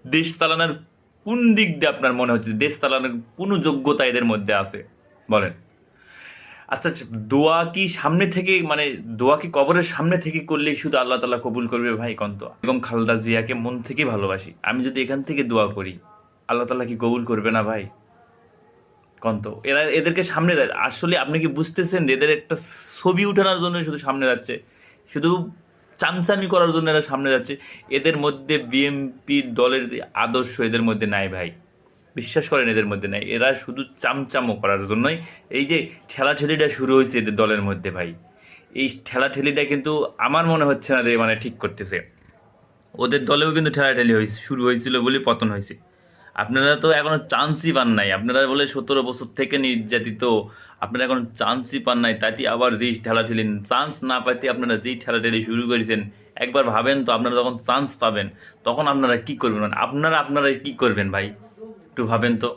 দেশ চালানোর কোন দিক দিয়ে আপনার মনে হচ্ছে দেশ চালানোর কোনো যোগ্যতা এদের মধ্যে আছে বলেন? আচ্ছা আচ্ছা, দোয়া কি সামনে থেকে মানে দোয়া কি কবরের সামনে থেকে করলেই শুধু আল্লাহ তাআলা কবুল করবে ভাই কন্ত? বেগম খালেদা জিয়াকে মন থেকেই ভালোবাসি, আমি যদি এখান থেকে দোয়া করি আল্লাহ তাআলা কি কবুল করবে না ভাই কন্ত? এরা এদেরকে সামনে দেয় আসলে, আপনি কি বুঝতেছেন যে এদের একটা ছবি উঠানোর জন্য শুধু সামনে যাচ্ছে, শুধু চামচামি করার জন্য এরা সামনে যাচ্ছে। এদের মধ্যে বিএনপি দলের যে আদর্শ এদের মধ্যে নাই ভাই, বিশ্বাস করেন এদের মধ্যে নাই। এরা শুধু চামচামো করার জন্যই এই যে ঠেলাঠেলিটা শুরু হয়েছে এদের দলের মধ্যে ভাই। এই ঠেলাঠেলিটা কিন্তু আমার মনে হচ্ছে না যে মানে ঠিক করতেছে। ওদের দলেও কিন্তু ঠেলাঠেলি হয়েছে, শুরু হয়েছিল বলে পতন হয়েছে। আপনারা তো এখনো চান্সই পান নাই, আপনারা বলে 17 বছর থেকে নির্যাতিত, আপনারা এখন চান্সই পান নাই, তাতে আবার যেই ঠেলাঠেলি, চান্স না পাইতে আপনারা যেই ঠেলাঠেলি শুরু করেছেন। একবার ভাবেন তো, আপনারা যখন চান্স পাবেন তখন আপনারা কি করবেন, আপনারা কি করবেন ভাই, একটু ভাবেন তো।